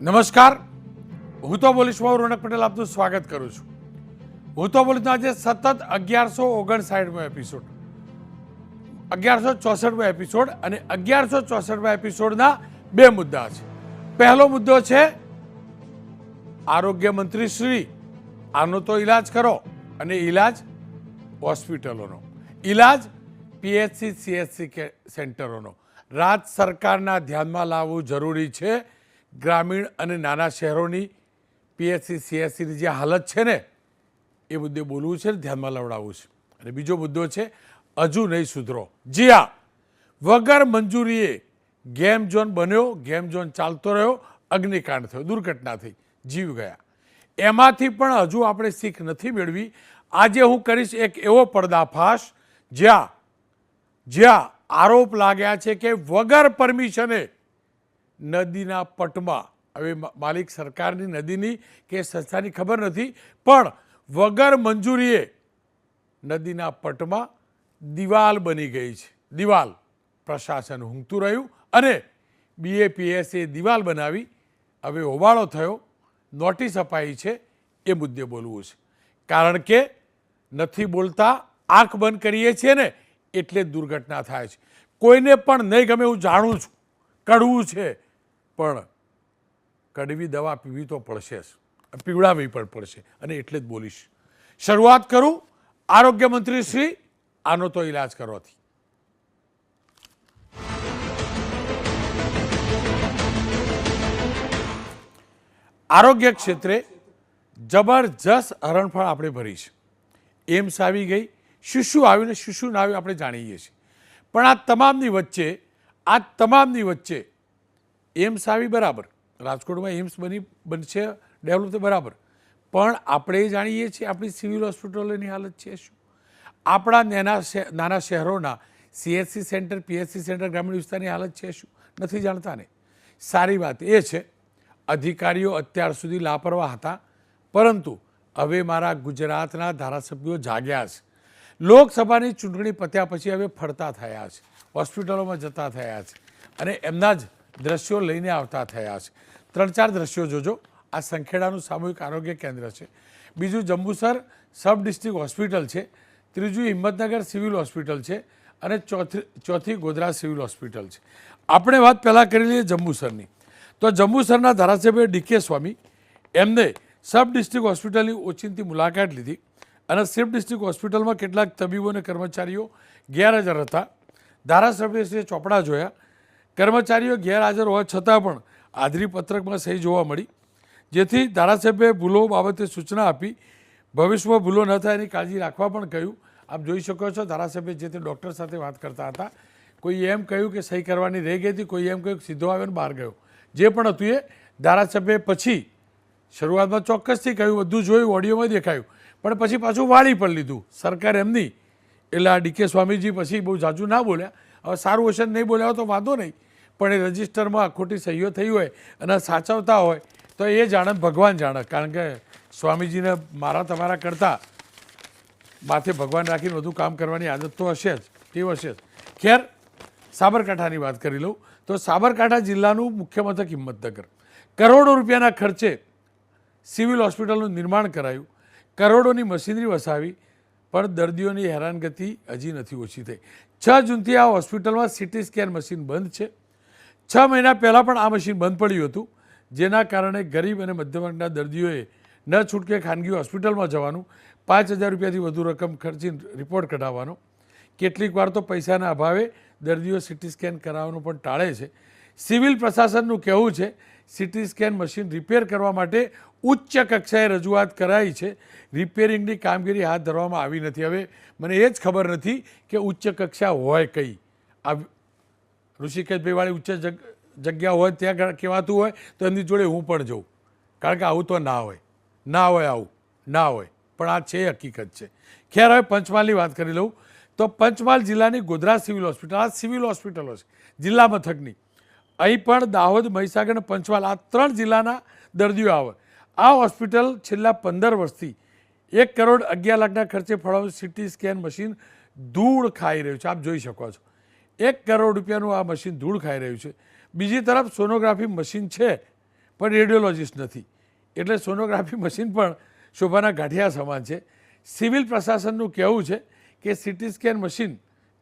નમસ્કાર, હું તો બોલીશમાં રોનક પટેલ આપનું સ્વાગત કરું છું. હું તો બોલીશનો આજે સતત 1159મો એપિસોડ, 1164મો એપિસોડ અને 1164મા એપિસોડના બે મુદ્દા છે. પહેલો મુદ્દો છે આરોગ્ય મંત્રી શ્રી, આનો તો ઈલાજ કરો, અને ઈલાજ હોસ્પિટલોનો, ઈલાજ પીએચસી સીએચસી સેન્ટરોનો રાજ્ય સરકારના ધ્યાનમાં લાવવું જરૂરી છે. ગ્રામીણ અને નાના શહેરોની પીએચસી સીએચસીની જે હાલત છે ને, એ મુદ્દે બોલવું છે, ધ્યાનમાં લાવડાવવું છે. અને બીજો મુદ્દો છે હજુ નહીં સુધરો. જી હા, વગર મંજૂરીએ ગેમ ઝોન બન્યો, ગેમ ઝોન ચાલતો રહ્યો, અગ્નિકાંડ થયો, દુર્ઘટના થઈ, જીવ ગયા. એમાંથી પણ હજુ આપણે શીખ નથી મેળવી. આજે હું કરીશ એક એવો પર્દાફાશ જ્યાં આરોપ લાગ્યા છે કે વગર પરમિશને નદીના પટમાં, હવે માલિક સરકારની નદીની કે સંસ્થાની ખબર નથી, પણ વગર મંજૂરીએ નદીના પટમાં દિવાલ બની ગઈ છે. દિવાલ પ્રશાસન ઊંઘતું રહ્યું અને બીએપીએસે દિવાલ બનાવી, હવે હોબાળો થયો, નોટિસ અપાઈ છે. એ મુદ્દે બોલવું છે, કારણ કે નથી બોલતા, આંખ બંધ કરીએ છીએ ને, એટલે દુર્ઘટના થાય છે. કોઈને પણ નહીં ગમે, હું જાણું છું, કડવું છે, પણ કડવી દવા પીવી તો પડશે જ, પીવડાવવી પણ પડશે, અને એટલે જ બોલીશ. શરૂઆત કરું આરોગ્ય મંત્રી શ્રી, આનો તો ઈલાજ કરવાથી. આરોગ્ય ક્ષેત્રે જબરજસ્ત હરણફાળ આપણે ભરી છે. એમ્સ આવી ગઈ, શું આવ્યું ને શું ના આવ્યું આપણે જાણીએ છીએ. પણ આ તમામની વચ્ચે એમ્સ આવી બરાબર, રાજકોટમાં એમ્સ બનશે, ડેવલપ તો બરાબર, પણ આપણે જાણીએ છીએ આપણી સિવિલ હોસ્પિટલોની હાલત છે શું. આપણા નાના શહેરોના સીએચસી સેન્ટર, પીએચસી સેન્ટર, ગ્રામીણ વિસ્તારની હાલત છે શું, નથી જાણતા ને. સારી વાત એ છે અધિકારીઓ અત્યાર સુધી લાપરવાહ હતા, પરંતુ હવે મારા ગુજરાતના ધારાસભ્યો જાગ્યા છે. લોકસભાની ચૂંટણી પત્યા પછી હવે ફરતા થયા છે, હોસ્પિટલોમાં જતા થયા છે, અને એમના જ દ્રશ્યો લઈને આવતા થયા છે. 3-4 દ્રશ્યો જોજો. આ સંખેડાનું સામૂહિક આરોગ્ય કેન્દ્ર છે, બીજું જંબુસર સબ ડિસ્ટ્રિક્ટ હોસ્પિટલ છે, ત્રીજું હિંમતનગર સિવિલ હોસ્પિટલ છે, અને ચોથી ગોધરા સિવિલ હોસ્પિટલ છે. આપણે વાત પહેલાં કરી લઈએ જંબુસરની. તો જંબુસરના ધારાસભ્ય ડીકે સ્વામી, એમને સબ ડિસ્ટ્રિક્ટ હોસ્પિટલની ઓચિંતી મુલાકાત લીધી, અને સબ ડિસ્ટ્રિક્ટ હોસ્પિટલમાં કેટલાક તબીબો અને કર્મચારીઓ ગેરહાજર હતા. ધારાસભ્યશ્રીએ ચોપડા જોયા, કર્મચારીઓ ગેરહાજર હોવા છતાં પણ હાજરી પત્રકમાં સહી જોવા મળી, જેથી ધારાસભ્યએ ભૂલો બાબતે સૂચના આપી, ભવિષ્યમાં ભૂલો ન થાય એની કાળજી રાખવા પણ કહ્યું. આપ જોઈ શકો છો ધારાસભ્ય જે તે ડૉક્ટર સાથે વાત કરતા હતા. કોઈ એમ કહ્યું કે સહી કરવાની રહી ગઈ હતી, કોઈ એમ કહ્યું કે સીધો આવ્યો ને બહાર ગયો. જે પણ હતું એ ધારાસભ્યએ પછી શરૂઆતમાં ચોક્કસથી કહ્યું, બધું જોયું, ઓડિયોમાં દેખાયું, પણ પછી પાછું વાળી પણ લીધું સરકાર એમની. એટલે આ ડીકે સ્વામીજી પછી બહુ ઝાઝું ના બોલ્યા. હવે સારું હશે નહીં બોલ્યા હોય તો વાંધો નહીં, પણ એ રજિસ્ટરમાં ખોટી સહીઓ થઈ હોય અને સાચવતા હોય તો એ જાણે, ભગવાન જાણે. કારણ કે સ્વામીજીને મારા તમારા કરતાં માથે ભગવાન રાખીને વધુ કામ કરવાની આદત તો હશે જ, ટેવ હશે જ. ખેર, સાબરકાંઠાની વાત કરી લઉં તો સાબરકાંઠા જિલ્લાનું મુખ્ય મથક હિંમતનગર, કરોડો રૂપિયાના ખર્ચે સિવિલ હોસ્પિટલનું નિર્માણ કરાયું, કરોડોની મશીનરી વસાવી, પણ દર્દીઓની હેરાનગતિ હજી નથી ઓછી થઈ. 6 જૂનથી આ હોસ્પિટલમાં સીટી સ્કેન મશીન બંધ છે. 6 મહિના પહેલાં પણ આ મશીન બંધ પડ્યું હતું, જેના કારણે ગરીબ અને મધ્યમ વર્ગના દર્દીઓએ ન છૂટકે ખાનગી હોસ્પિટલમાં જવાનું, 5,000 રૂપિયાથી વધુ રકમ ખર્ચી રિપોર્ટ કઢાવવાનો. કેટલીક વાર તો પૈસાના અભાવે દર્દીઓ સીટી સ્કેન કરાવવાનું પણ ટાળે છે. સિવિલ પ્રશાસનનું કહેવું છે સીટી સ્કેન મશીન રિપેર કરવા માટે ઉચ્ચ કક્ષાએ રજૂઆત કરાઈ છે, રિપેરિંગની કામગીરી હાથ ધરવામાં આવી નથી. હવે મને એ જ ખબર નથી કે ઉચ્ચ કક્ષા હોય કઈ. આ ઋષિકેશભાઈવાળી ઉચ્ચ જગ્યા હોય ત્યાં કહેવાતું હોય તો એમની જોડે હું પણ જઉં, કારણ કે આવું તો ના હોય, આવું ના હોય, પણ આ છે હકીકત છે. ખેર, હવે પંચમહાલની વાત કરી લઉં તો પંચમહાલ જિલ્લાની ગોધરા સિવિલ હોસ્પિટલ, આ સિવિલ હોસ્પિટલો છે જિલ્લા મથકની. અહીં પણ દાહોદ, મહીસાગર અને પંચમહાલ, આ 3 જિલ્લાના દર્દીઓ આવે. આ હોસ્પિટલ છેલ્લા 15 વર્ષથી 1,11,00,000ના ખર્ચે ફાળવેલું સીટી સ્કેન મશીન ધૂળ ખાઈ રહ્યું છે. આપ જોઈ શકો છો, 1 કરોડ રૂપિયાનું આ મશીન ધૂળ ખાઈ રહ્યું છે. બીજી તરફ સોનોગ્રાફી મશીન છે, પણ રેડિયોલોજિસ્ટ નથી. એટલે સોનોગ્રાફી મશીન પણ શોભાના ગાંઠિયા સમાન છે. સિવિલ પ્રશાસનનું કહેવું છે કે સીટી સ્કેન મશીન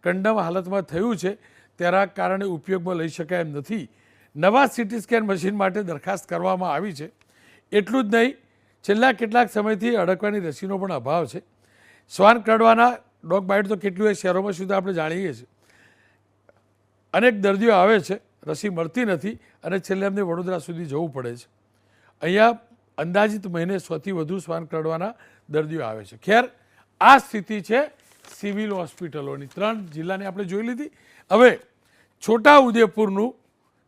કંડમ હાલતમાં થયું છે, તેના કારણે ઉપયોગમાં લઈ શકાય એમ નથી. નવા સીટી સ્કેન મશીન માટે દરખાસ્ત કરવામાં આવી છે. એટલું જ નહીં, છેલ્લા કેટલાક સમયથી અડકવાની રસીનો પણ અભાવ છે. શ્વાન કરડવાના ડોગ બાઇટ તો કેટલું એ શહેરોમાં સુધી આપણે જાણીએ છીએ. અનેક દર્દીઓ આવે છે, રસી મળતી નથી અને છેલ્લે એમને વડોદરા સુધી જવું પડે છે. અહીંયા અંદાજિત મહિને 100થી વધુ શ્વાન કરડવાના દર્દીઓ આવે છે. ખેર, આ સ્થિતિ છે સિવિલ હોસ્પિટલોની. 3 જિલ્લાની આપણે જોઈ લીધી. હવે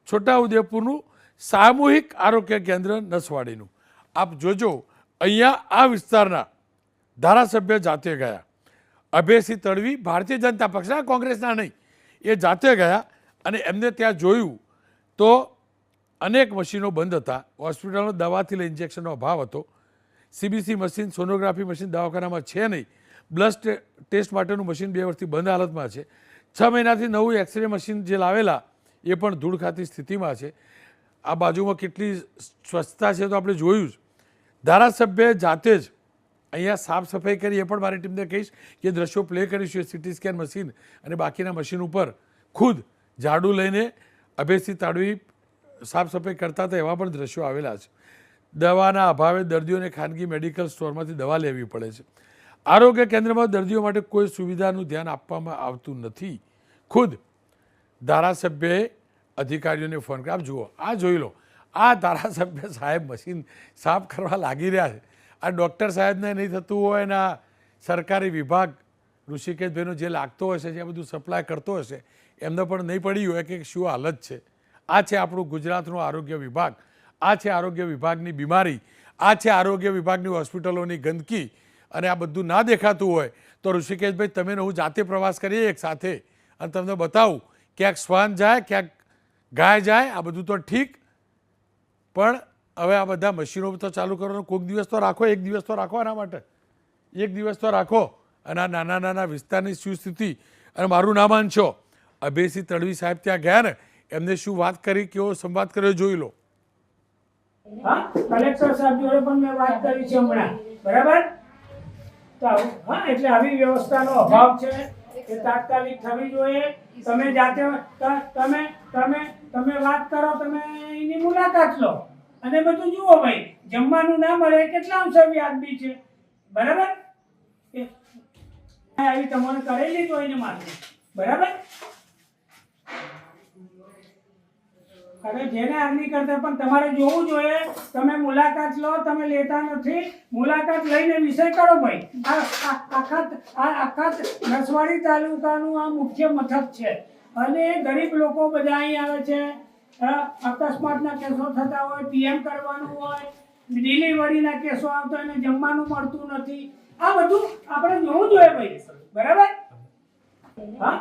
છોટાઉદેપુરનું સામૂહિક આરોગ્ય કેન્દ્ર નસવાડીનું આપ જોજો. અહીંયા આ વિસ્તારના ધારાસભ્ય જાતે ગયા. અભયસિંહ તડવી, ભારતીય જનતા પક્ષના, કોંગ્રેસના નહીં, એ જાતે ગયા અને એમને ત્યાં જોયું તો અનેક મશીનો બંધ હતા. હોસ્પિટલમાં દવાથી લઈ ઇન્જેક્શનનો અભાવ હતો. સીબીસી મશીન, સોનોગ્રાફી મશીન દવાખાનામાં છે નહીં. બ્લડ ટેસ્ટ માટેનું મશીન 2 વર્ષથી બંધ હાલતમાં છે. 6 મહિનાથી નવું એક્સરે મશીન જે લાવેલા એ પણ ધૂળ ખાતી સ્થિતિમાં છે. આ બાજુમાં કેટલી સ્વચ્છતા છે તો આપણે જોયું જ. ધારાસભ્યએ જાતે જ અહીંયા સાફ સફાઈ કરી. એ પણ મારી ટીમને કહીશ કે દ્રશ્યો પ્લે કરીશું. સીટી સ્કેન મશીન અને બાકીના મશીન ઉપર ખુદ ઝાડુ લઈને અભયસિંહ તાડવી સાફ સફાઈ કરતા હતા, એવા પણ દ્રશ્યો આવેલા છે. દવાના અભાવે દર્દીઓને ખાનગી મેડિકલ સ્ટોરમાંથી દવા લેવી પડે છે. આરોગ્ય કેન્દ્રમાં દર્દીઓ માટે કોઈ સુવિધાનું ધ્યાન આપવામાં આવતું નથી. ખુદ ધારાસભ્યએ અધિકારીઓને ફોન કર્યો. આપ જુઓ, આ જોઈ લો, આ ધારાસભ્ય સાહેબ મશીન સાફ કરવા લાગી રહ્યા છે. આ ડૉક્ટર સાહેબને નહીં થતું હોય ને આ સરકારી વિભાગ ઋષિકેશભાઈનો જે લાગતો હશે, જે બધું સપ્લાય કરતો હશે, એમને પણ નહીં પડી હોય કે શું હાલત છે. આ છે આપણું ગુજરાતનું આરોગ્ય વિભાગ. આ છે આરોગ્ય વિભાગની બીમારી. આ છે આરોગ્ય વિભાગની હોસ્પિટલોની ગંદકી. અને આ બધું ના દેખાતું હોય તો ઋષિકેશભાઈ, તમે ને હું જાતે પ્રવાસ કરીએ એક સાથે અને તમને બતાવું, ક્યાંક શ્વાન જાય, ક્યાંક ગાય જાય, આ બધું તો ઠીક, પણ હવે આ બધા મશીનો તો ચાલુ કરવાનો કોઈક દિવસ તો રાખો. એક દિવસ તો રાખો આના માટે, એક દિવસ તો રાખો. અને આ નાના નાના વિસ્તારની શું સ્થિતિ. અને મારું નામ માનશો, અભયસિંહ તડવી સાહેબ ત્યાં ગયા ને, એમને શું વાત કરી, કેવો સંવાદ કર્યો જોઈ લો. કલેક્ટર સાહેબ જોડે પણ મેં વાત કરી છે હમણાં, બરાબર? તો હા, એટલે આવી વ્યવસ્થાનો અભાવ છે એ તાત્કાલિક થવી જોઈએ. તમે જાતે તમે વાત કરો, તમે એની મુલાકાત લો અને બધું જુઓ. ભાઈ, જમવાનું ના મળે કેટલા અંશે વ્યાજબી છે, બરાબર? આવી તમારે કરેલી તો એને માટે, બરાબર? હવે જેને આર્મી કરતા પણ તમારે જોવું જોઈએ. તમે મુલાકાત લો, તમે લેતા નથી. મુલાકાત લઈને વિષય કરો. ભાઈ, આખા નસવાડી તાલુકાનું આ મુખ્ય મથક છે અને ગરીબ લોકો બધા અહીં આવે છે. અકસ્માતના કેસો થતા હોય, પીએમ કરવાનું હોય, ડિલિવરીના કેસો આવતા હોય, એને જમવાનું મળતું નથી. આ બધું આપણે જોવું જોઈએ ભાઈ, બરાબર? હા,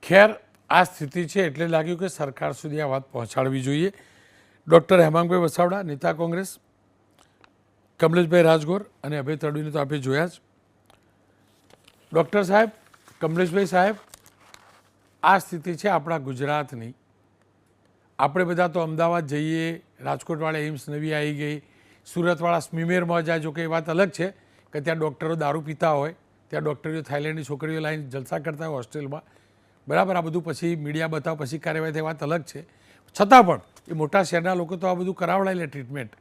ખેર, આ સ્થિતિ છે એટલે લાગ્યું કે સરકાર સુધી આ વાત પહોંચાડવી જોઈએ. ડૉક્ટર હેમાંગભાઈ વસાવડા, નેતા કોંગ્રેસ, કમલેશભાઈ રાજગોર અને અભય તડવીને તો આપણે જોયા જ. ડૉક્ટર સાહેબ, કમલેશભાઈ સાહેબ, આ સ્થિતિ છે આપણા ગુજરાતની. આપણે બધા તો અમદાવાદ જઈએ, રાજકોટવાળા એમ્સ નવી આવી ગઈ, સુરતવાળા સ્મીમેરમાં જાય. જો કે એ વાત અલગ છે કે ત્યાં ડૉક્ટરો દારૂ પીતા હોય, ત્યાં ડૉક્ટરીઓ થાઈલેન્ડની છોકરીઓ લાઈને જલસા કરતા હોય હોસ્ટેલમાં, બરાબર? આ બધું પછી મીડિયા બતાવ, પછી કાર્યવાહી થાય, વાત અલગ છે. છતાં પણ એ મોટા શહેરના લોકો તો આ બધું કરાવડાવી લે ટ્રીટમેન્ટ.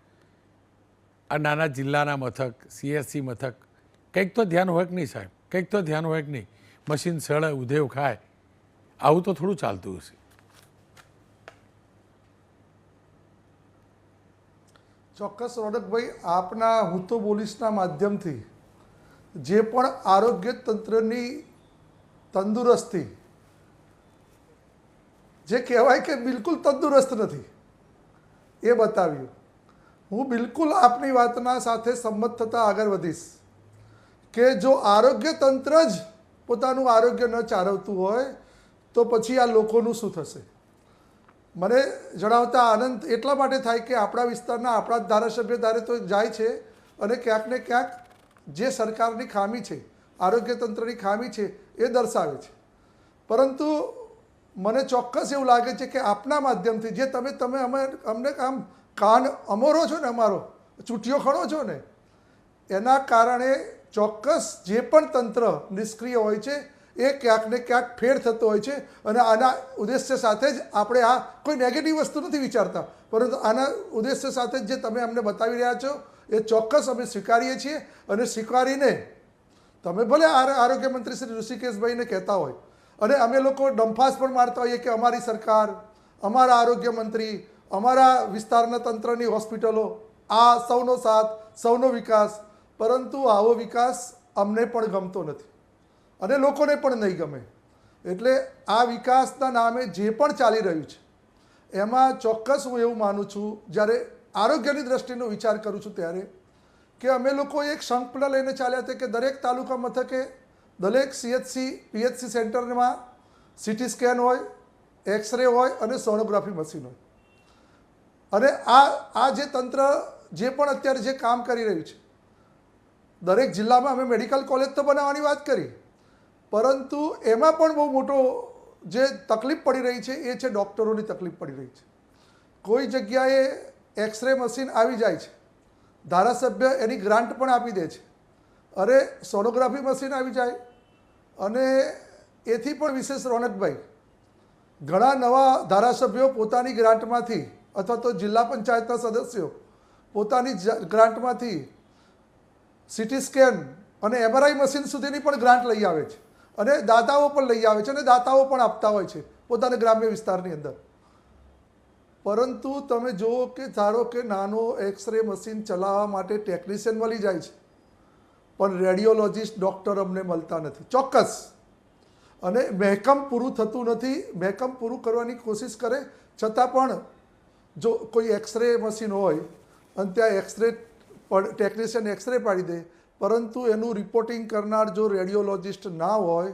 આ નાના જિલ્લાના મથક, CSC મથક, કંઈક તો ધ્યાન હોય કે નહીં સાહેબ? કંઈક તો ધ્યાન હોય કે નહીં? મશીન સળે, ઉધેવ ખાય, આવું તો થોડું ચાલતું હશે. ચોક્કસ રોનકભાઈ, આપના હું તો બોલીશના માધ્યમથી જે પણ આરોગ્ય તંત્રની તંદુરસ્તી, જે કહેવાય કે બિલકુલ તંદુરસ્ત નથી, એ બતાવ્યું. હું બિલકુલ આપની વાતના સાથે સંમત થતાં આગળ વધીશ કે જો આરોગ્ય તંત્ર જ પોતાનું આરોગ્ય ન ચાલવતું હોય તો પછી આ લોકોનું શું થશે? મને જણાવતા આનંદ એટલા માટે થાય કે આપણા વિસ્તારના આપણા જ ધારાસભ્ય ધારે તો જાય છે અને ક્યાંક ને ક્યાંક જે સરકારની ખામી છે, આરોગ્ય તંત્રની ખામી છે, એ દર્શાવે છે. પરંતુ મને ચોક્કસ એવું લાગે છે કે આપના માધ્યમથી જે તમે અમને આમ કાન અમોરો છો ને, અમારો ચૂંટીઓ ખણો છો ને, એના કારણે ચોક્કસ જે પણ તંત્ર નિષ્ક્રિય હોય છે એ ક્યાંક ને ક્યાંક ફેર થતો હોય છે. અને આના ઉદ્દેશ્ય સાથે જ આપણે આ કોઈ નેગેટિવ વસ્તુ નથી વિચારતા, પરંતુ આના ઉદ્દેશ્ય સાથે જ જે તમે અમને બતાવી રહ્યા છો એ ચોક્કસ અમે સ્વીકારીએ છીએ. અને સ્વીકારીને તમે ભલે આરોગ્ય મંત્રી શ્રી ઋષિકેશભાઈને કહેતા હોય અને અમે લોકો ડંફાસ પણ મારતા હોઈએ કે અમારી સરકાર, અમારા આરોગ્ય મંત્રી, અમારા વિસ્તારના તંત્રની હોસ્પિટલો, આ સૌનો સાથ, સૌનો વિકાસ, પરંતુ આવો વિકાસ અમને પણ ગમતો નથી અને લોકોને પણ નહીં ગમે. એટલે આ વિકાસના નામે જે પણ ચાલી રહ્યું છે એમાં ચોક્કસ હું એવું માનું છું, જ્યારે આરોગ્યની દ્રષ્ટિનો વિચાર કરું છું ત્યારે, કે અમે લોકો એક સંકલ્પ લઈને ચાલ્યા હતા કે દરેક તાલુકા મથકે, દરેક CHC PHC સેન્ટરમાં CT સ્કેન હોય, એક્સરે હોય અને સોનોગ્રાફી મશીન હોય. અને આ જે તંત્ર જે પણ અત્યારે જે કામ કરી રહ્યું છે, દરેક જિલ્લામાં અમે મેડિકલ કોલેજ તો બનાવવાની વાત કરી, પરંતુ એમાં પણ બહુ મોટો જે તકલીફ પડી રહી છે એ છે ડૉક્ટરોની તકલીફ પડી રહી છે. કોઈ જગ્યાએ એક્સરે મશીન આવી જાય છે, ધારાસભ્ય એની ગ્રાન્ટ પણ આપી દે છે, અરે સોનોગ્રાફી મશીન આવી જાય, અને એથી પણ વિશેષ રોનકભાઈ, ઘણા નવા ધારાસભ્યો પોતાની ગ્રાન્ટમાંથી અથવા તો જિલ્લા પંચાયતના સદસ્યો પોતાની ગ્રાન્ટમાંથી CT સ્કેન અને MRI મશીન સુધીની પણ ગ્રાન્ટ લઈ આવે છે, અને દાતાઓ પણ લઈ આવે છે, અને દાતાઓ પણ આપતા હોય છે પોતાના ગ્રામ્ય વિસ્તારની અંદર. પરંતુ તમે જુઓ કે ધારો કે નાનો એક્સરે મશીન ચલાવવા માટે ટેકનિશિયન મળી જાય છે, પણ રેડિયોલોજિસ્ટ ડૉક્ટર અમને મળતા નથી ચોક્કસ. અને મહેકમ પૂરું થતું નથી. મહેકમ પૂરું કરવાની કોશિશ કરે છતાં પણ જો કોઈ એક્સરે મશીન હોય અને ત્યાં એક્સરે ટેકનિશિયન એક્સરે પાડી દે, પરંતુ એનું રિપોર્ટિંગ કરનાર જો રેડિયોલોજિસ્ટ ના હોય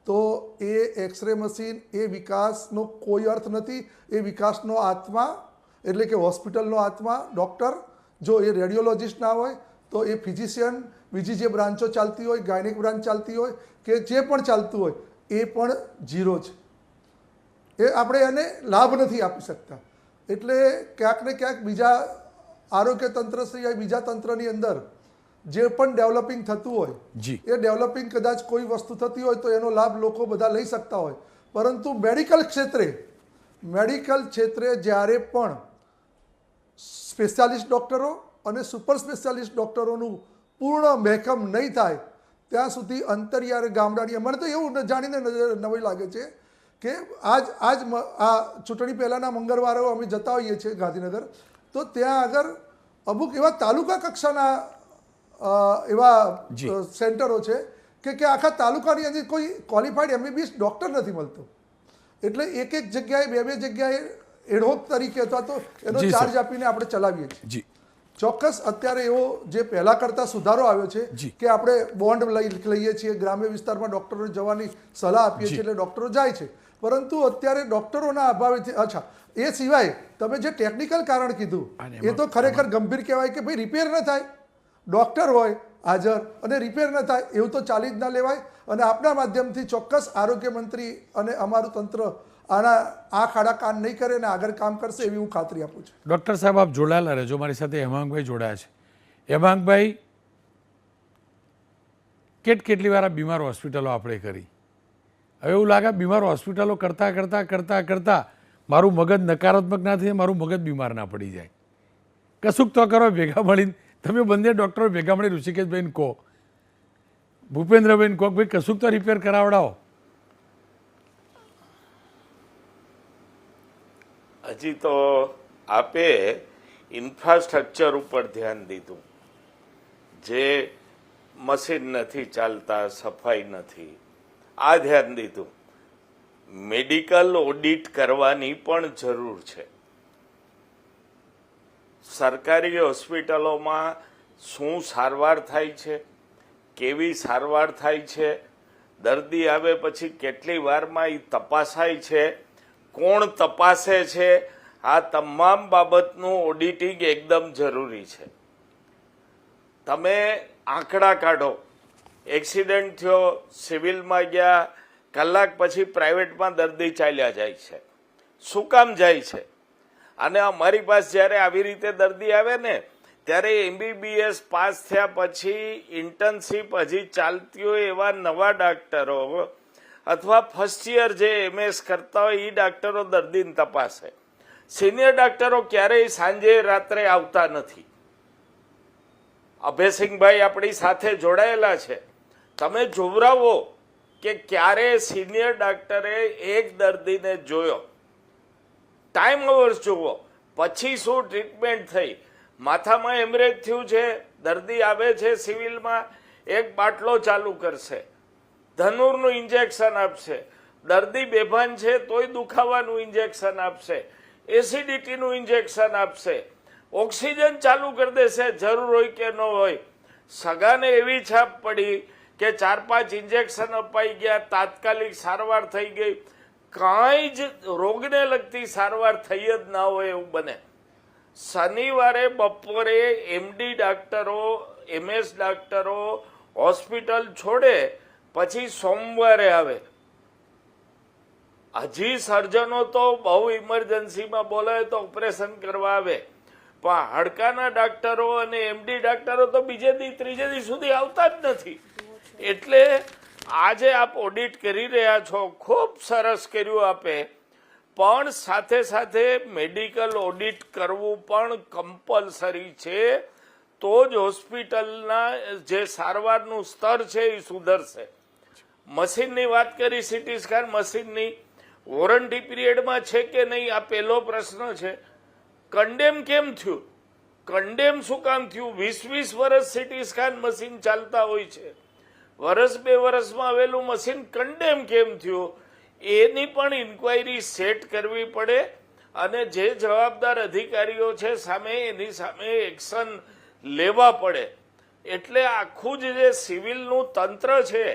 તો એ એક્સરે મશીન એ વિકાસનો કોઈ અર્થ નથી. એ વિકાસનો આત્મા એટલે કે હોસ્પિટલનો આત્મા ડૉક્ટર, જો એ રેડિયોલોજિસ્ટ ના હોય તો એ ફિઝિશિયન, બીજી જે બ્રાન્ચો ચાલતી હોય, ગાયનેક બ્રાન્ચ ચાલતી હોય કે જે પણ ચાલતું હોય એ પણ ઝીરો છે. એ આપણે એને લાભ નથી આપી શકતા. એટલે ક્યાંક ને ક્યાંક બીજા આરોગ્ય તંત્ર સિવાય બીજા તંત્રની અંદર જે પણ ડેવલપિંગ થતું હોય એ ડેવલપિંગ કદાચ કોઈ વસ્તુ થતી હોય તો એનો લાભ લોકો બધા લઈ શકતા હોય, પરંતુ મેડિકલ ક્ષેત્રે જ્યારે પણ સ્પેશિયાલિસ્ટ ડૉક્ટરો અને સુપર સ્પેશિયાલિસ્ટ ડૉક્ટરોનું પૂર્ણ મહેકમ નહીં થાય ત્યાં સુધી અંતરિયાળ ગામડાની, મને તો એવું જાણીને નવાઈ લાગે છે કે આ ચૂંટણી પહેલાંના મંગળવારે અમે જતા હોઈએ છીએ ગાંધીનગર, તો ત્યાં આગળ અમુક એવા તાલુકા કક્ષાના એવા સેન્ટરો છે કે આખા તાલુકાની અંદર કોઈ ક્વોલિફાઈડ MBBS ડૉક્ટર નથી મળતો. એટલે એક જગ્યાએ બે જગ્યાએ એડહોક તરીકે અથવા તો એનો ચાર્જ આપીને આપણે ચલાવીએ છીએ. ચોક્કસ અત્યારે એવો જે પહેલાં કરતાં સુધારો આવ્યો છે કે આપણે બોન્ડ લઈએ છીએ, ગ્રામ્ય વિસ્તારમાં ડૉક્ટરો જવાની સલાહ આપીએ છીએ, એટલે ડૉક્ટરો જાય છે. પરંતુ અત્યારે ડૉક્ટરોના અભાવેથી, અચ્છા એ સિવાય તમે જે ટેકનિકલ કારણ કીધું એ તો ખરેખર ગંભીર કહેવાય કે ભાઈ રિપેર ન થાય, ડૉક્ટર હોય હાજર અને રિપેર ન થાય એવું તો ચાલી જ ના લેવાય. અને આપના માધ્યમથી ચોક્કસ આરોગ્ય મંત્રી અને અમારું તંત્ર આના આ ખાડા કાન નહીં કરે અને આગળ કામ કરશે એવી હું ખાતરી આપું છું. ડૉક્ટર સાહેબ આપ જોડાયેલા રહેજો. મારી સાથે હેમાંગભાઈ જોડાયા છે. હેમાંગભાઈ, કેટલી વાર આ બીમાર હોસ્પિટલો આપણે કરી, હવે એવું લાગે બીમાર હોસ્પિટલો કરતાં મારું મગજ નકારાત્મક ના થાય, મારું મગજ બીમાર ના પડી જાય. કશુંક તો કરો ભેગા મળીને, તમે બંને ડૉક્ટરો ભેગા મળી ઋષિકેશભાઈને કહો, ભૂપેન્દ્રભાઈને કહો, ભાઈ કશુંક તો રિપેર કરાવડાવો. હજી તો આપે ઇન્ફ્રાસ્ટ્રક્ચર ઉપર ધ્યાન દીધું, જે મશીન નથી ચાલતા, સફાઈ નથી, આ ધ્યાન દીધું. મેડિકલ ઓડિટ કરવાની પણ જરૂર છે. સરકારી હોસ્પિટલોમાં શું સારવાર થાય છે, કેવી સારવાર થાય છે, દર્દી આવે પછી કેટલી વારમાં એ તપાસાય છે, કોણ તપાસે છે, આ તમામ બાબતનું ઓડિટિંગ એકદમ જરૂરી છે. તમે આંકડા કાઢો, એક્સિડન્ટ થયો, સિવિલમાં ગયા કલાક પછી પ્રાઇવેટમાં દર્દી ચાલ્યા જાય છે. શું કામ જાય છે? અને અમારી પાસે જ્યારે આવી રીતે દર્દી આવે ને ત્યારે MBBS પાસ થયા પછી ઇન્ટર્નશીપ હજી ચાલતી હોય એવા નવા ડાક્ટરો અથવા ફર્સ્ટ યર જે MS કરતા હોય એ ડાક્ટરો દર્દીને તપાસે. સિનિયર ડાક્ટરો ક્યારેય સાંજે રાત્રે આવતા નથી. અભયસિંહભાઈ આપણી સાથે જોડાયેલા છે. તમે જોવરાવો કે ક્યારે સિનિયર ડાક્ટરે એક દર્દીને જોયો, ટાઈમ અવર્સ જુઓ, પછી શું ટ્રીટમેન્ટ થઈ, માથામાં હેમરેજ થયું છે, દર્દી આવે છે સિવિલમાં, એક બાટલો ચાલુ કરશે, ધનુરનું ઇન્જેક્શન આપશે, દર્દી બેભાન છે તોય દુખાવાનું ઇન્જેક્શન આપશે, એસિડિટીનું ઇન્જેક્શન આપશે, ઓક્સિજન ચાલુ કરી દેશે જરૂર હોય કે ન હોય. સગાને એવી છાપ પડી કે 4-5 ઇન્જેક્શન અપાઈ ગયા, તાત્કાલિક સારવાર થઈ ગઈ. કાંઈ જ રોગને લગતી સારવાર થઈ જ ના હોય એવું બને. શનિવારે બપોરે MD ડાક્ટરો, MS ડાક્ટરો હોસ્પિટલ છોડે, પછી સોમવારે આવે. હજી સર્જનો તો બહુ ઇમરજન્સીમાં બોલાવે તો ઓપરેશન કરવા આવે, પણ હાડકાના ડાક્ટરો અને MD ડાક્ટરો તો બીજે દી ત્રીજે દી સુધી આવતા જ નથી. એટલે આજે આપ ઓડિટ કરી રહ્યા છો, ખૂબ સરસ કર્યું આપે, પણ સાથે સાથે મેડિકલ ઓડિટ કરવું પણ કમ્પલસરી છે. તો જ હોસ્પિટલના જે સારવારનું સ્તર છે એ સુધરશે. મશીનની વાત કરી, સિટી સ્કેન મશીનની વોરંટી પિરિયડમાં છે કે નહીં આ પહેલો પ્રશ્ન છે. કન્ડેમ કેમ થયું? કન્ડેમ શું કામ થયું? 20-20 વર્ષ સિટી સ્કેન મશીન ચાલતા હોય છે, વર્ષ 2 વર્ષમાં આવેલું મશીન કન્ડેમ કેમ થયું? એની પણ ઇન્ક્વાયરી સેટ કરવી પડે અને જે જવાબદાર અધિકારીઓ છે સામે એની સામે એક્શન લેવા પડે. એટલે આખું જે સિવિલનું તંત્ર છે,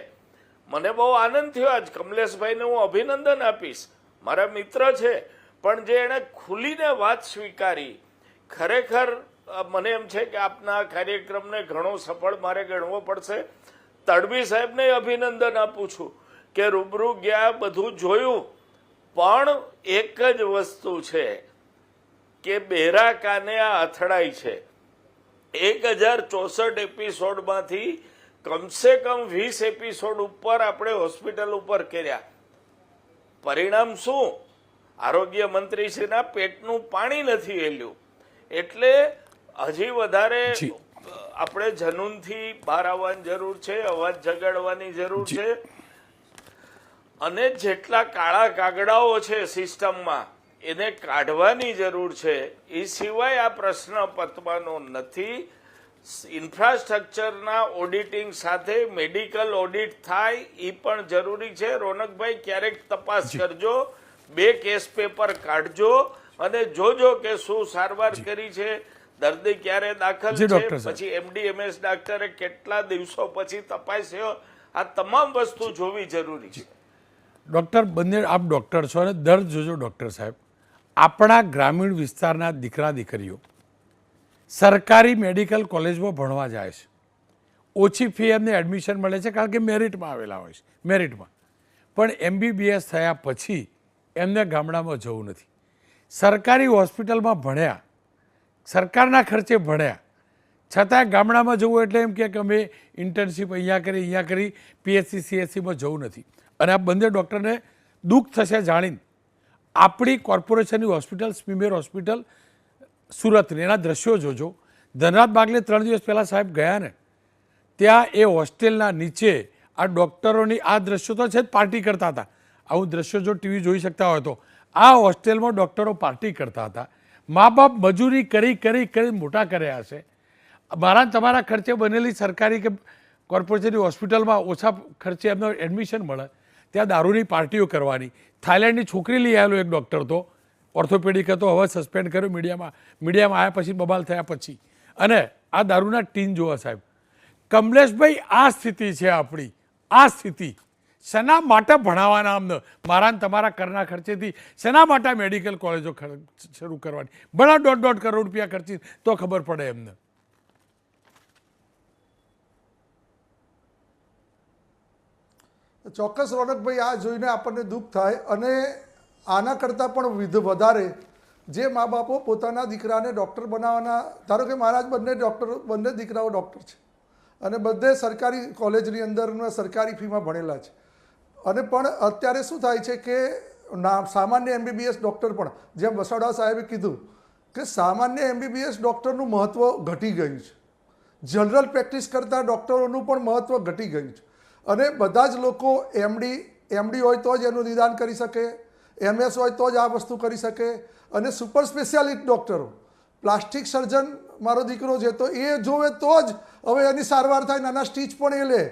મને બહુ આનંદ થયો. આજ કમલેશભાઈને હું અભિનંદન આપીશ, મારા મિત્ર છે, પણ જે એણે ખુલીને વાત સ્વીકારી, ખરેખર મને એમ છે કે આપના કાર્યક્રમને ઘણો સફળ મારે ગણવો પડશે. તડવી સાહેબને અભિનંદન આપું છું કે રૂબરૂ ગયા, બધું જોયું, પણ એક જ વસ્તુ છે કે બેરા કાને આ અથડાય છે. 1064 એપિસોડમાંથી કમસે કમ 20 એપિસોડ ઉપર આપણે હોસ્પિટલ ઉપર કર્યા. પરિણામ શું? આરોગ્ય મંત્રીશ્રીના પેટનું પાણી નથી હેલ્યું. એટલે હજી વધારે આપણે જનૂનથી બહાર આવવાની જરૂર છે, અવાજ જગાડવાની જરૂર છે. અને જેટલા કાળા કાગડાઓ છે સિસ્ટમમાં એને કાઢવાની જરૂર છે. એ સિવાય આ પ્રશ્ન પતવાનો નથી. ઇન્ફ્રાસ્ટ્રક્ચરના ઓડિટિંગ સાથે મેડિકલ ઓડિટ થાય એ પણ જરૂરી છે. રોનકભાઈ, ક્યારેક તપાસ કરજો, 2 કેસ પેપર કાઢજો અને જોજો કે શું સારવાર કરી છે, દર્દી ક્યારે દાખલ છે, પછી MD MS ડાક્ટરે કેટલા દિવસો પછી તપાસ્યો. આ તમામ વસ્તુ જોવી જરૂરી છે. ડૉક્ટર, બંને આપ ડૉક્ટર છો અને દર્દ જોજો ડૉક્ટર સાહેબ. આપણા ગ્રામીણ વિસ્તારના દીકરા દીકરીઓ સરકારી મેડિકલ કોલેજમાં ભણવા જાય છે, ઓછી ફી એમને એડમિશન મળે છે કારણ કે મેરિટમાં આવેલા હોય છે, મેરિટમાં. પણ MBBS થયા પછી એમને ગામડામાં જવું નથી. સરકારી હોસ્પિટલમાં ભણ્યા, સરકારના ખર્ચે ભણ્યા, છતાં ગામડામાં જવું એટલે એમ કે અમે ઇન્ટર્નશીપ અહીંયા કરી PHC CHCમાં જવું નથી. અને આ બંને ડૉક્ટરને દુઃખ થશે જાણીને. આપણી કોર્પોરેશનની હોસ્પિટલ સ્મીમેર હોસ્પિટલ સુરતની, એના દ્રશ્યો જોજો. ધનરાજ બાગલે 3 દિવસ પહેલાં સાહેબ ગયા ને, ત્યાં એ હોસ્ટેલના નીચે આ ડૉક્ટરોની આ દ્રશ્યો તો છે જ, પાર્ટી કરતા હતા. આવું દ્રશ્યો જો TV જોઈ શકતા હોય તો આ હોસ્ટેલમાં ડૉક્ટરો પાર્ટી કરતા હતા. મા બાપ મજૂરી કરી મોટા કર્યા છે. મારા તમારા ખર્ચે બનેલી સરકારી કે કોર્પોરેશનની હોસ્પિટલમાં ઓછા ખર્ચે એમને એડમિશન મળે, ત્યાં દારૂની પાર્ટીઓ કરવાની. થાઈલેન્ડની છોકરી લઈ આવેલો એક ડૉક્ટર તો ઓર્થોપેડિક હતો, હવે સસ્પેન્ડ કર્યો મીડિયામાં આવ્યા પછી, બબાલ થયા પછી. અને આ દારૂના ટીન જોવા સાહેબ. કમલેશભાઈ, આ સ્થિતિ છે આપણી. આ સ્થિતિ શેના માટે ભણાવવાના અમને? મારા તમારા કરના ખર્ચેથી શેના માટે મેડિકલ કોલેજો શરૂ કરવાની? બડા 1.5 કરોડ રૂપિયા ખર્ચી તો ખબર પડે એમને. ચોક્કસ રોનકભાઈ, આ જોઈને આપણને દુઃખ થાય. અને આના કરતાં પણ વધારે જે મા બાપો પોતાના દીકરાને ડૉક્ટર બનાવવાના, ધારો કે મારા જ બંને દીકરાઓ ડૉક્ટર છે અને બધે સરકારી કોલેજની અંદર સરકારી ફીમાં ભણેલા છે, અને પણ અત્યારે શું થાય છે કે સામાન્ય MBBS ડૉક્ટર પણ, જેમ વસાવડા સાહેબે કીધું કે સામાન્ય MBBS ડૉક્ટરનું મહત્ત્વ ઘટી ગયું છે, જનરલ પ્રેક્ટિસ કરતા ડૉક્ટરોનું પણ મહત્ત્વ ઘટી ગયું છે. અને બધા જ લોકો MD હોય તો જ એનું નિદાન કરી શકે, MS હોય તો જ આ વસ્તુ કરી શકે. અને સુપર સ્પેશિયાલિસ્ટ ડૉક્ટરો, પ્લાસ્ટિક સર્જન મારો દીકરો છે તો એ જોવે તો જ હવે એની સારવાર થાય, નાના સ્ટીચ પણ એ લે.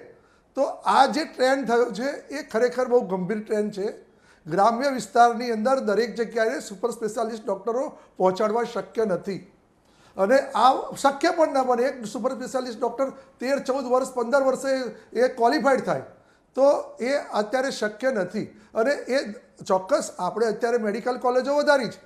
તો આ જે ટ્રેન્ડ થયો છે એ ખરેખર બહુ ગંભીર ટ્રેન્ડ છે. ગ્રામ્ય વિસ્તારની અંદર દરેક જગ્યાએ સુપર સ્પેશિયાલિસ્ટ ડૉક્ટરો પહોંચાડવા શક્ય નથી, અને આ શક્ય પણ ન બને. એક સુપર સ્પેશિયાલિસ્ટ ડૉક્ટર 13, 14 વર્ષ, 15 વર્ષે એ ક્વોલિફાઈડ થાય, તો એ અત્યારે શક્ય નથી. અને એ ચોક્કસ આપણે અત્યારે મેડિકલ કોલેજો વધારી છે,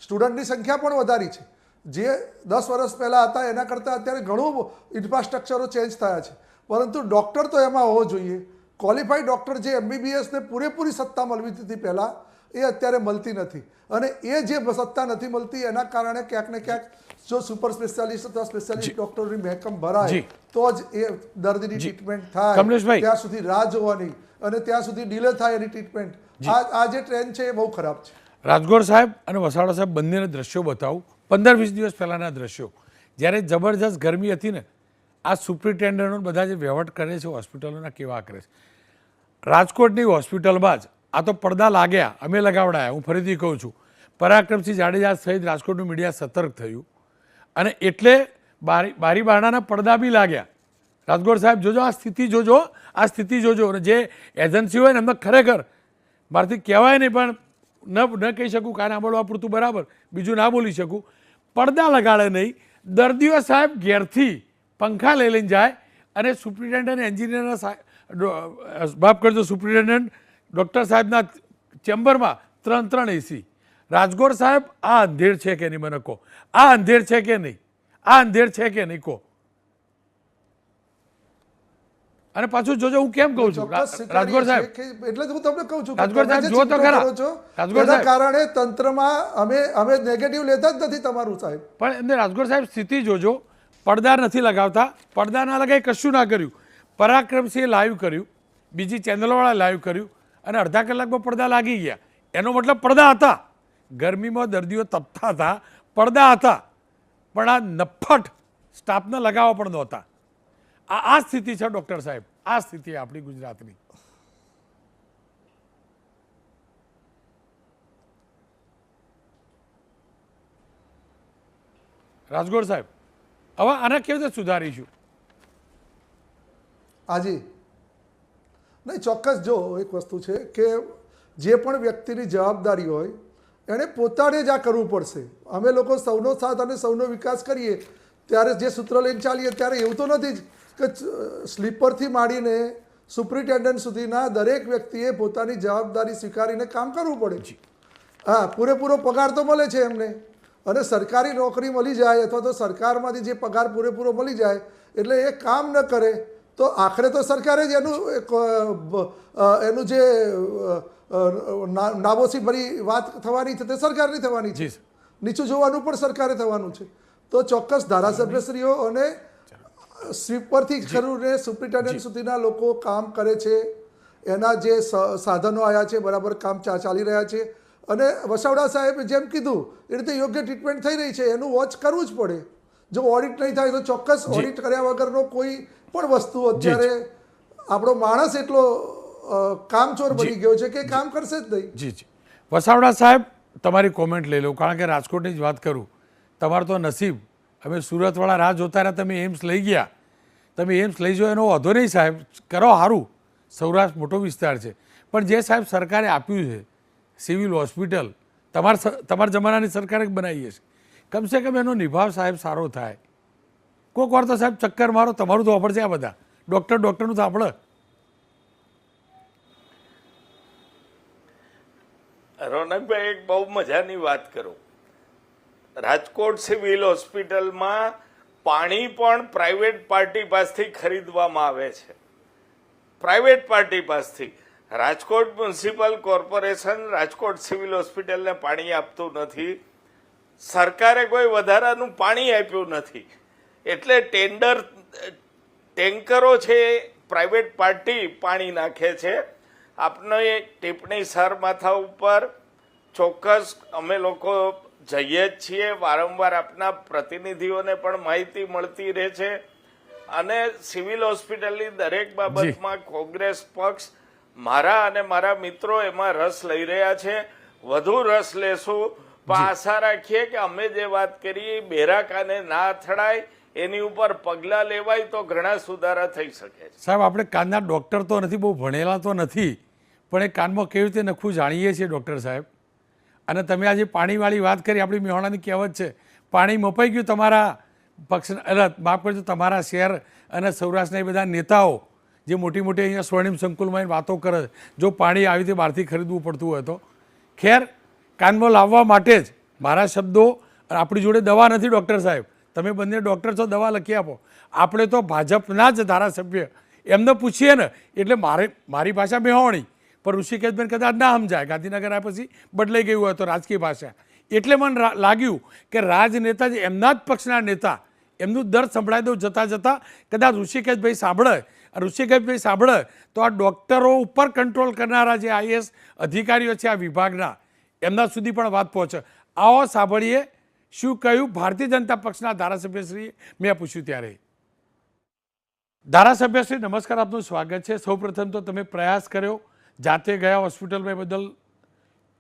સ્ટુડન્ટની સંખ્યા પણ વધારી છે. જે 10 વર્ષ પહેલાં હતા એના કરતાં અત્યારે ઘણું ઇન્ફ્રાસ્ટ્રક્ચરો ચેન્જ થયા છે, પરંતુ ડૉક્ટર તો એમાં હોવો જોઈએ. ક્વોલિફાઈડ ડૉક્ટર જે MBBSને પૂરેપૂરી સત્તા મળવી હતી પહેલાં, એ અત્યારે મળતી નથી. અને એ જે સત્તા નથી મળતી એના કારણે ક્યાંક ને ક્યાંક જો સુપર સ્પેશિયાલિસ્ટ અથવા સ્પેશિયાલિસ્ટ ડૉક્ટરોની મહેકમ ભરાય તો જ એ દર્દીની ટ્રીટમેન્ટ થાય. ત્યાં સુધી રાહ જોવાની અને ત્યાં સુધી ડિલે થાય એની ટ્રીટમેન્ટ. આ જે ટ્રેન્ડ છે એ બહુ ખરાબ છે. રાજગોર સાહેબ અને વસાવડા સાહેબ બંનેના દ્રશ્યો બતાવું. 15-20 દિવસ પહેલાંના દ્રશ્યો, જ્યારે જબરજસ્ત ગરમી હતી ને, આ સુપ્રિન્ટેન્ડન્ટો બધા જે વહીવટ કરે છે હોસ્પિટલોના કેવા કરે છે. રાજકોટની હોસ્પિટલમાં જ આ તો પડદા લાગ્યા, અમે લગાવડાયા. હું ફરીથી કહું છું, પરાક્રમસિંહ જાડેજા સહિત રાજકોટનું મીડિયા સતર્ક થયું અને એટલે બારી બારણાના પડદા બી લાગ્યા. રાજગોર સાહેબ જોજો, આ સ્થિતિ જોજો, આ સ્થિતિ જોજો. અને જે એજન્સી હોય ને એમને ખરેખર મારાથી કહેવાય નહીં, પણ ન કહી શકું કાને સાંભળવા પૂરતું બરાબર, બીજું ના બોલી શકું. પડદા લગાડે નહીં, દર્દીઓ સાહેબ ઘેરથી પંખા લઈ લઈને જાય અને સુપ્રિન્ટેન્ડન્ટ એન્જિનિયરના માફ કરજો, સુપ્રિન્ટેન્ડન્ટ ડૉક્ટર સાહેબના ચેમ્બરમાં 3 AC. રાજગોર સાહેબ, આ અંધેર છે કે નહીં મને કહો, આ અંધેર છે કે નહીં, આ અંધેર છે કે નહીં કહો. અને પાછું જોજો, હું કેમ કહું છું રાજગોર સાહેબ, એટલે હું તમને કહું છું રાજગોર સાહેબ જો તો ખરા, રાજગોર સાહેબ કારણે તંત્રમાં અમે નેગેટિવ લેતા જ નથી તમારું સાહેબ. પણ એમને રાજગોર સાહેબ સ્થિતિ જોજો, પડદા નથી લગાવતા, પડદા ના લગાવી કશું ના કર્યું. પરાક્રમસિંહે લાઈવ કર્યું, બીજી ચેનલોવાળા લાઈવ કર્યું અને અડધા કલાકમાં પડદા લાગી ગયા. એનો મતલબ પડદા હતા, ગરમીમાં દર્દીઓ તપતા હતા, પડદા હતા, પણ આ નફ્ફટ સ્ટાફને લગાવવા પણ નહોતા. આ સ્થિતિ છે ડૉક્ટર સાહેબ, આ સ્થિતિ આપણી ગુજરાતની. રાજગોર સાહેબ, હવે આને કેવી રીતે સુધારીશું? હાજી, નહીં ચોક્કસ. જો એક વસ્તુ છે કે જે પણ વ્યક્તિની જવાબદારી હોય એણે પોતાને જ આ કરવું પડશે. અમે લોકો સૌનો સાથ અને સૌનો વિકાસ કરીએ ત્યારે જે સૂત્ર લઈને ચાલીએ ત્યારે એવું તો નથી જ કે સ્લીપરથી માંડીને સુપ્રિન્ટેન્ડન્ટ સુધીના દરેક વ્યક્તિએ પોતાની જવાબદારી સ્વીકારીને કામ કરવું પડે. હા, પૂરેપૂરો પગાર તો મળે છે એમને, અને સરકારી નોકરી મળી જાય અથવા તો સરકારમાંથી જે પગાર પૂરેપૂરો મળી જાય એટલે એ કામ ન કરે તો આખરે તો સરકારે જ એનું જે નાબોસી ભરી વાત થવાની છે તે સરકારની થવાની છે, નીચું જોવાનું પણ સરકારે થવાનું છે. તો ચોક્કસ ધારાસભ્યશ્રીઓ અને સ્વીપરથી શરૂને સુપ્રિન્ટેન્ડન્ટ સુધીના લોકો કામ કરે છે, એના જે સાધનો આવ્યા છે બરાબર કામ ચાલી રહ્યા છે. અને વસાવડા સાહેબે જેમ કીધું એ રીતે યોગ્ય ટ્રીટમેન્ટ થઈ રહી છે, એનું વોચ કરવું જ પડે. જો ઓડિટ નહીં થાય તો ચોક્કસ ઓડિટ કર્યા વગરનો કોઈ પણ વસ્તુ અત્યારે આપણો માણસ એટલો કામચોર બની ગયો છે કે કામ કરશે જ નહીં. જી જી, વસાવડા સાહેબ તમારી કોમેન્ટ લઈ લઉં, કારણ કે રાજકોટની જ વાત કરું. તમારું તો નસીબ, અમે સુરતવાળા રાહ જોતા રહ્યા, તમે એમ્સ લઈ ગયા. તમે એમ્સ લઈ જાઓ એનો વાંધો નહીં સાહેબ, કરો સારું, સૌરાષ્ટ્ર મોટો વિસ્તાર છે. પણ જે સાહેબ સરકારે આપ્યું છે સિવિલ હોસ્પિટલ, તમારા જમાનાની સરકારે બનાવીએ છે, કમસે કમ એનો નિભાવ સાહેબ સારો થાય. કોઈક વાર તો સાહેબ ચક્કર મારો, તમારું તો સાંભળશે આ બધા ડૉક્ટરનું સાંભળે. રોનકભાઈ, એક બહુ મજાની વાત કરું. રાજકોટ સિવિલ હોસ્પિટલમાં પાણી પણ પ્રાઇવેટ પાર્ટી પાસેથી ખરીદવામાં આવે છે, પ્રાઇવેટ પાર્ટી પાસેથી. Rajkot municipal corporation Rajkot civil હોસ્પિટલને પાણી આપતું નથી. સરકારે કોઈ વધારાનું પાણી આપ્યું નથી, એટલે ટેન્કરો છે પ્રાઇવેટ પાર્ટી પાણી નાખે છે. આપનો એ ટિપ્પણી સર માથા ઉપર ચોક્કસ અમે લોકો જઈએ જ છીએ, વારંવાર આપના પ્રતિનિધિઓને પણ માહિતી મળતી રહે છે. અને સિવિલ હોસ્પિટલની દરેક બાબતમાં કોંગ્રેસ પક્ષ, મારા અને મારા મિત્રો એમાં રસ લઈ રહ્યા છે. વધુ રસ લેશું, પણ આશા રાખીએ કે અમે જે વાત કરી બેરા કાને ના અથડાય, એની ઉપર પગલાં લેવાય તો ઘણા સુધારા થઈ શકે છે. સાહેબ, આપણે કાનના ડૉક્ટર તો નથી, બહુ ભણેલા તો નથી, પણ એ કાનમાં કેવી રીતે નખવું જાણીએ છીએ ડૉક્ટર સાહેબ. અને તમે આજે પાણીવાળી વાત કરી, આપણી મેહોણાની કહેવત છે, પાણી મપાઈ ગયું તમારા પક્ષ, માફ કરજો, તમારા શહેર અને સૌરાષ્ટ્રના એ બધા નેતાઓ જે મોટી મોટી અહીંયા સ્વર્ણિમ સંકુલમાં વાતો કરે, જો પાણી આવી રીતે બહારથી ખરીદવું પડતું હોય તો. ખેર, કાનમાં લાવવા માટે જ મારા શબ્દો, આપણી જોડે દવા નથી ડૉક્ટર સાહેબ, તમે બંને ડૉક્ટર છો, દવા લખી આપો. આપણે તો ભાજપના જ ધારાસભ્ય, એમને પૂછીએ ને એટલે મારી ભાષા મેહોણી, પણ ઋષિકેશબેન કદાચ ના સમજાય, ગાંધીનગર આ પછી બદલાઈ ગયું હોય તો રાજકીય ભાષા. એટલે મને લાગ્યું કે રાજનેતા જે એમના જ પક્ષના નેતા, એમનું દર્દ સંભળાઈ દઉં જતાં જતાં, કદાચ ઋષિકેશભાઈ સાંભળે તો આ ડૉક્ટરો ઉપર કંટ્રોલ કરનારા જે IAS અધિકારીઓ છે આ વિભાગના, એમના સુધી પણ વાત પહોંચે. આવો સાંભળીએ શું કહ્યું ભારતીય જનતા પક્ષના ધારાસભ્યશ્રીએ. મેં પૂછ્યું ત્યારે. ધારાસભ્યશ્રી નમસ્કાર, આપનું સ્વાગત છે. સૌપ્રથમ તો તમે પ્રયાસ કર્યો, જાતે ગયા હોસ્પિટલમાં, બદલ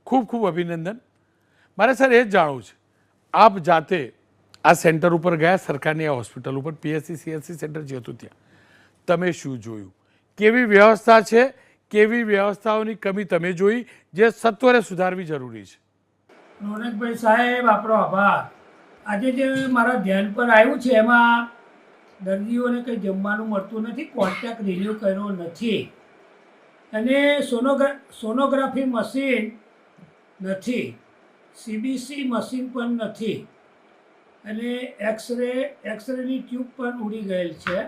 ખૂબ ખૂબ અભિનંદન. મારે સર એ જ જાણવું છે, આપ જાતે આ સેન્ટર ઉપર ગયા, સરકારની આ હોસ્પિટલ ઉપર, PSC CSC સેન્ટર જે હતું ત્યાં, તમે શું જોયું, કેવી વ્યવસ્થા છે, કેવી વ્યવસ્થાઓની કમી તમે જોઈ જે સત્વરે સુધારવી જરૂરી છે? રોનકભાઈ સાહેબ, આપણો આભાર. આજે જે મારા ધ્યાન પર આવ્યું છે એમાં દર્દીઓને કંઈ જમવાનું મળતું નથી, કોન્ટેક્ટ રિન્યૂ કર્યો નથી, અને સોનોગ્રાફી મશીન નથી, CBC મશીન પણ નથી, અને એક્સરેની ટ્યુબ પણ ઉડી ગયેલ છે.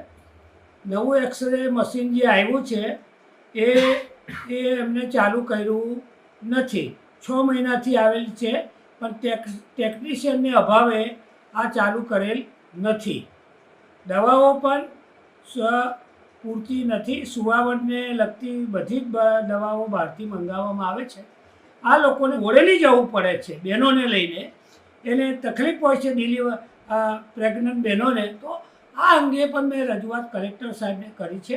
નવું એક્સરે મશીન જે આવ્યું છે એ એમને ચાલુ કર્યું નથી. 6 મહિનાથી આવેલ છે, પણ ટેકનિશિયનને અભાવે આ ચાલુ કરેલ નથી. દવાઓ પણ પૂરતી નથી. સુવાવડને લગતી બધી જ દવાઓ બહારથી મંગાવવામાં આવે છે. આ લોકોને ઓળેલી જવું પડે છે, બહેનોને લઈને, એને તકલીફ હોય છે, પ્રેગ્નન્ટ બહેનોને. તો આ અંગે પણ મેં રજૂઆત કલેક્ટર સાહેબને કરી છે,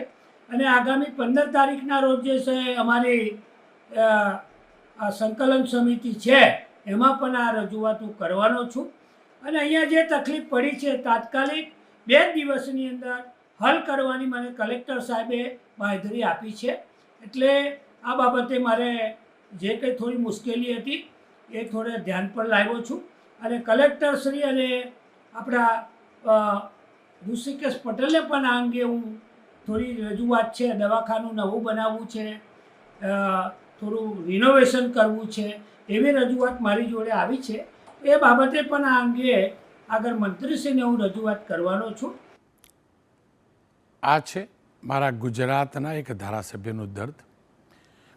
અને આગામી 15 તારીખના રોજ જે છે અમારી સંકલન સમિતિ છે એમાં પણ આ રજૂઆત હું કરવાનો છું. અને અહીંયા જે તકલીફ પડી છે તાત્કાલિક 2 દિવસની અંદર હલ કરવાની મને કલેક્ટર સાહેબે બાંહેધરી આપી છે. એટલે આ બાબતે મારે જે કંઈ થોડી મુશ્કેલી હતી એ થોડે ધ્યાન પર લાવ્યો છું, અને કલેક્ટરશ્રી અને આપણા ઋષિકેશ પટેલને પણ આ અંગે હું થોડી રજૂઆત છે. દવાખાનું નવું બનાવવું છે, થોડું રિનોવેશન કરવું છે, એવી રજૂઆત મારી જોડે આવી છે. એ બાબતે પણ આ અંગે આગળ મંત્રીશ્રીને હું રજૂઆત કરવાનો છું. આ છે મારા ગુજરાતના એક ધારાસભ્યનું દર્દ.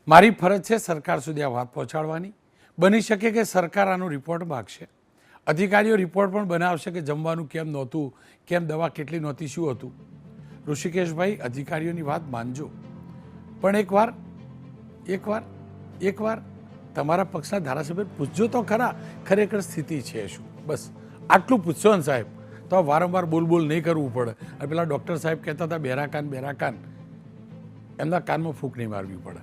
મારી ફરજ છે સરકાર સુધી આ વાત પહોંચાડવાની. બની શકે કે સરકાર આનો રિપોર્ટ માગશે, અધિકારીઓ રિપોર્ટ પણ બનાવશે કે જમવાનું કેમ નહોતું, કેમ દવા કેટલી નહોતી, શું હતું. ઋષિકેશભાઈ, અધિકારીઓની વાત માનજો, પણ એકવાર તમારા પક્ષના ધારાસભ્ય પૂછજો તો ખરા ખરેખર સ્થિતિ છે શું. બસ આટલું પૂછશો ને સાહેબ, તો વારંવાર બોલ નહીં કરવું પડે. અને પેલા ડૉક્ટર સાહેબ કહેતા હતા બેરા કાન, એમના કાનમાં ફૂંક નહીં મારવી પડે.